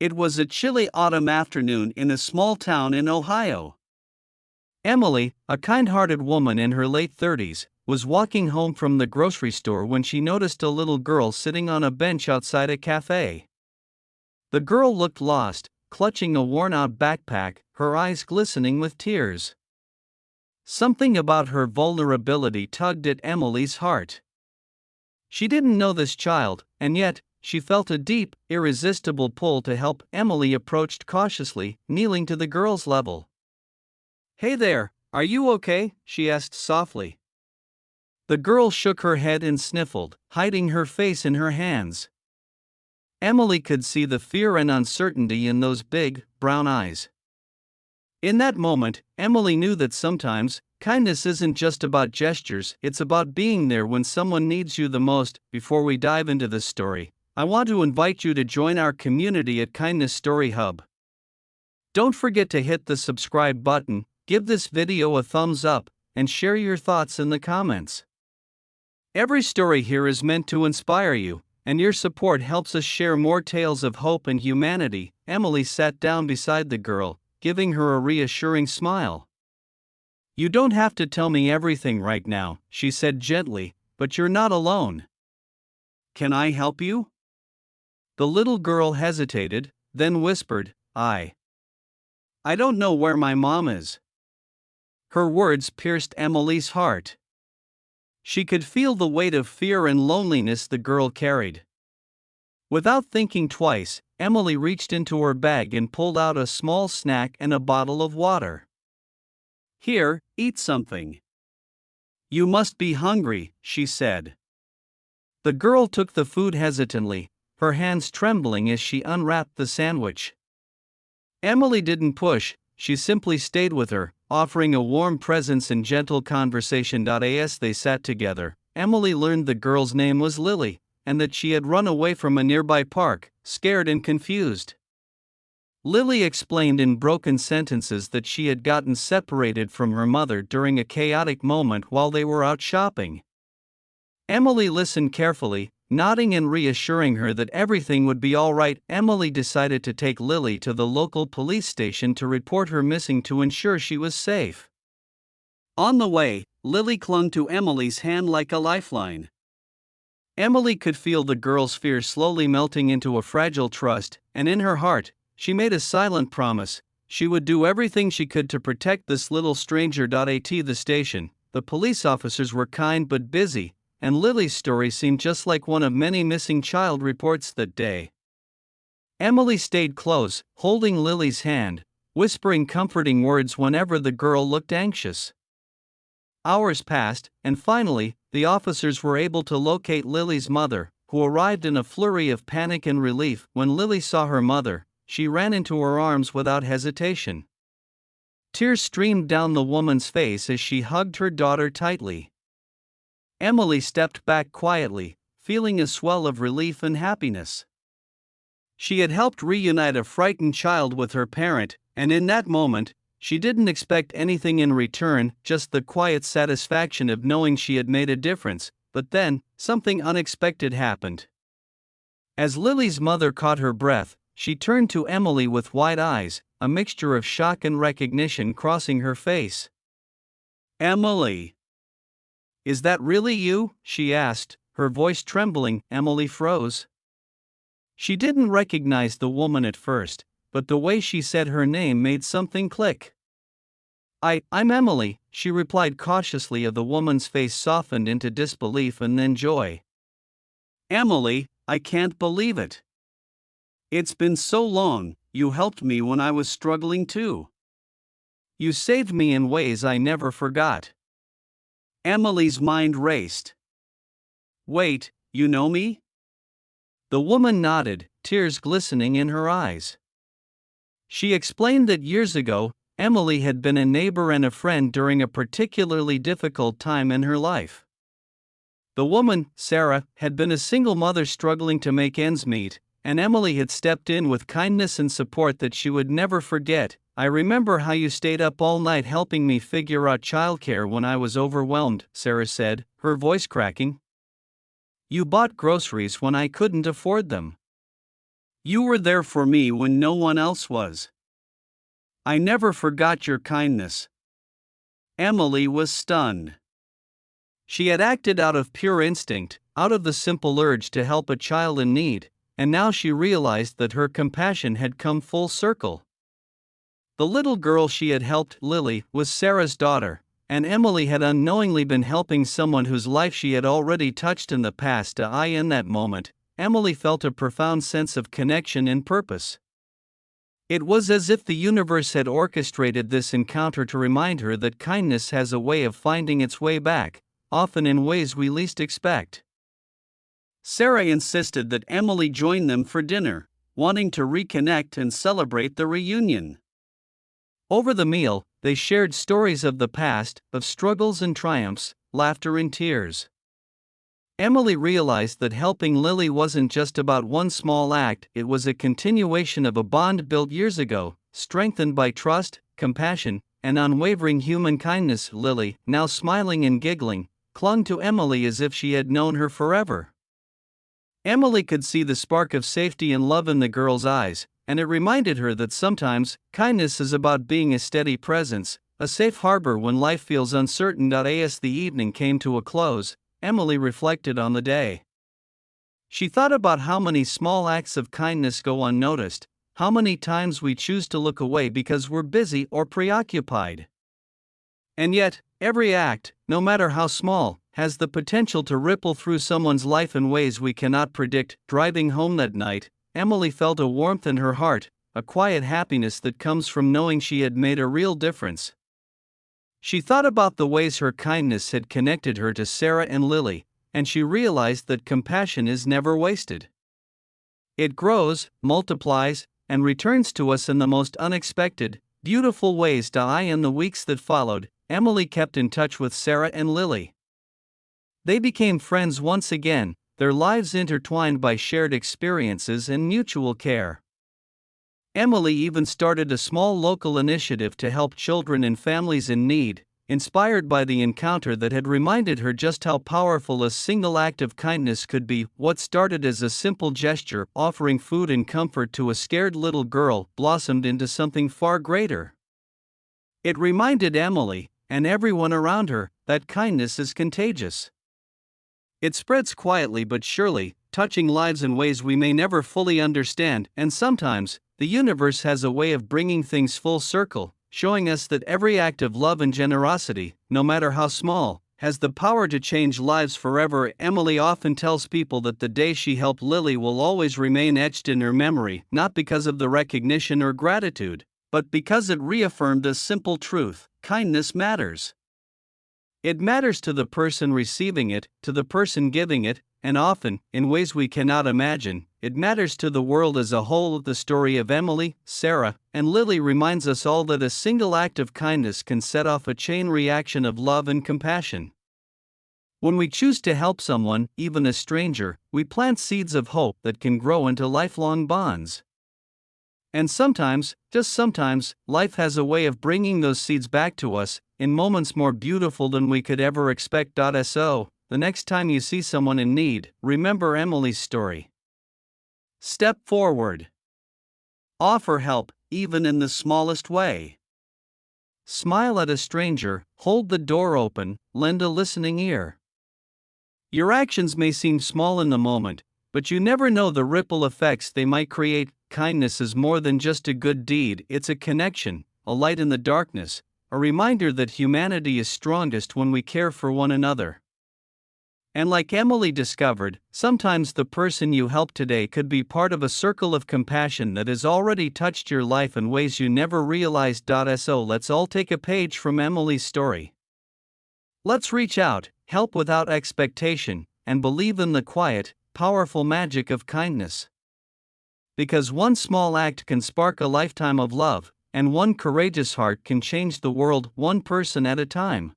It was a chilly autumn afternoon in a small town in Ohio. Emily, a kind-hearted woman in her late 30s, was walking home from the grocery store when she noticed a little girl sitting on a bench outside a cafe. The girl looked lost, clutching a worn-out backpack, her eyes glistening with tears. Something about her vulnerability tugged at Emily's heart. She didn't know this child, and yet, she felt a deep, irresistible pull to help. Emily approached cautiously, kneeling to the girl's level. "Hey there, are you okay?" she asked softly. The girl shook her head and sniffled, hiding her face in her hands. Emily could see the fear and uncertainty in those big, brown eyes. In that moment, Emily knew that sometimes, kindness isn't just about gestures, it's about being there when someone needs you the most. Before we dive into this story, I want to invite you to join our community at Kindness Story Hub. Don't forget to hit the subscribe button, give this video a thumbs up, and share your thoughts in the comments. Every story here is meant to inspire you, and your support helps us share more tales of hope and humanity. Emily sat down beside the girl, giving her a reassuring smile. "You don't have to tell me everything right now," she said gently, "but you're not alone. Can I help you?" The little girl hesitated, then whispered, I don't know where my mom is." Her words pierced Emily's heart. She could feel the weight of fear and loneliness the girl carried. Without thinking twice, Emily reached into her bag and pulled out a small snack and a bottle of water. "Here, eat something. You must be hungry," she said. The girl took the food hesitantly, her hands trembling as she unwrapped the sandwich. Emily didn't push, she simply stayed with her, offering a warm presence and gentle conversation. As they sat together, Emily learned the girl's name was Lily, and that she had run away from a nearby park, scared and confused. Lily explained in broken sentences that she had gotten separated from her mother during a chaotic moment while they were out shopping. Emily listened carefully, nodding and reassuring her that everything would be all right. Emily decided to take Lily to the local police station to report her missing to ensure she was safe. On the way, Lily clung to Emily's hand like a lifeline. Emily could feel the girl's fear slowly melting into a fragile trust, and in her heart, she made a silent promise: she would do everything she could to protect this little stranger. At the station, the police officers were kind but busy, and Lily's story seemed just like one of many missing child reports that day. Emily stayed close, holding Lily's hand, whispering comforting words whenever the girl looked anxious. Hours passed, and finally, the officers were able to locate Lily's mother, who arrived in a flurry of panic and relief. When Lily saw her mother, she ran into her arms without hesitation. Tears streamed down the woman's face as she hugged her daughter tightly. Emily stepped back quietly, feeling a swell of relief and happiness. She had helped reunite a frightened child with her parent, and in that moment, she didn't expect anything in return, just the quiet satisfaction of knowing she had made a difference. But then, something unexpected happened. As Lily's mother caught her breath, she turned to Emily with wide eyes, a mixture of shock and recognition crossing her face. "Emily, is that really you?" she asked, her voice trembling. Emily froze. She didn't recognize the woman at first, but the way she said her name made something click. I'm Emily," she replied cautiously. The woman's face softened into disbelief and then joy. "Emily, I can't believe it. It's been so long. You helped me when I was struggling too. You saved me in ways I never forgot." Emily's mind raced. "Wait, you know me?" The woman nodded, tears glistening in her eyes. She explained that years ago, Emily had been a neighbor and a friend during a particularly difficult time in her life. The woman, Sarah, had been a single mother struggling to make ends meet, and Emily had stepped in with kindness and support that she would never forget. "I remember how you stayed up all night helping me figure out childcare when I was overwhelmed," Sarah said, her voice cracking. "You bought groceries when I couldn't afford them. You were there for me when no one else was. I never forgot your kindness." Emily was stunned. She had acted out of pure instinct, out of the simple urge to help a child in need, and now she realized that her compassion had come full circle. The little girl she had helped, Lily, was Sarah's daughter, and Emily had unknowingly been helping someone whose life she had already touched in the past. In that moment, Emily felt a profound sense of connection and purpose. It was as if the universe had orchestrated this encounter to remind her that kindness has a way of finding its way back, often in ways we least expect. Sarah insisted that Emily join them for dinner, wanting to reconnect and celebrate the reunion. Over the meal, they shared stories of the past, of struggles and triumphs, laughter and tears. Emily realized that helping Lily wasn't just about one small act, it was a continuation of a bond built years ago, strengthened by trust, compassion, and unwavering human kindness. Lily, now smiling and giggling, clung to Emily as if she had known her forever. Emily could see the spark of safety and love in the girl's eyes, and it reminded her that sometimes, kindness is about being a steady presence, a safe harbor when life feels uncertain. As the evening came to a close, Emily reflected on the day. She thought about how many small acts of kindness go unnoticed, how many times we choose to look away because we're busy or preoccupied. And yet, every act, no matter how small, has the potential to ripple through someone's life in ways we cannot predict. Driving home that night, Emily felt a warmth in her heart, a quiet happiness that comes from knowing she had made a real difference. She thought about the ways her kindness had connected her to Sarah and Lily, and she realized that compassion is never wasted. It grows, multiplies, and returns to us in the most unexpected, beautiful ways. In the weeks that followed, Emily kept in touch with Sarah and Lily. They became friends once again, their lives intertwined by shared experiences and mutual care. Emily even started a small local initiative to help children and families in need, inspired by the encounter that had reminded her just how powerful a single act of kindness could be. What started as a simple gesture, offering food and comfort to a scared little girl, blossomed into something far greater. It reminded Emily, and everyone around her, that kindness is contagious. It spreads quietly but surely, touching lives in ways we may never fully understand, and sometimes, the universe has a way of bringing things full circle, showing us that every act of love and generosity, no matter how small, has the power to change lives forever. Emily often tells people that the day she helped Lily will always remain etched in her memory, not because of the recognition or gratitude, but because it reaffirmed a simple truth: kindness matters. It matters to the person receiving it, to the person giving it, and often, in ways we cannot imagine, it matters to the world as a whole. The story of Emily, Sarah, and Lily reminds us all that a single act of kindness can set off a chain reaction of love and compassion. When we choose to help someone, even a stranger, we plant seeds of hope that can grow into lifelong bonds. And sometimes, just sometimes, life has a way of bringing those seeds back to us, in moments more beautiful than we could ever expect. So, the next time you see someone in need, remember Emily's story. Step forward. Offer help, even in the smallest way. Smile at a stranger, hold the door open, lend a listening ear. Your actions may seem small in the moment, but you never know the ripple effects they might create. Kindness is more than just a good deed, it's a connection, a light in the darkness, a reminder that humanity is strongest when we care for one another. And like Emily discovered, sometimes the person you help today could be part of a circle of compassion that has already touched your life in ways you never realized. So let's all take a page from Emily's story. Let's reach out, help without expectation, and believe in the quiet, powerful magic of kindness. Because one small act can spark a lifetime of love, and one courageous heart can change the world, one person at a time.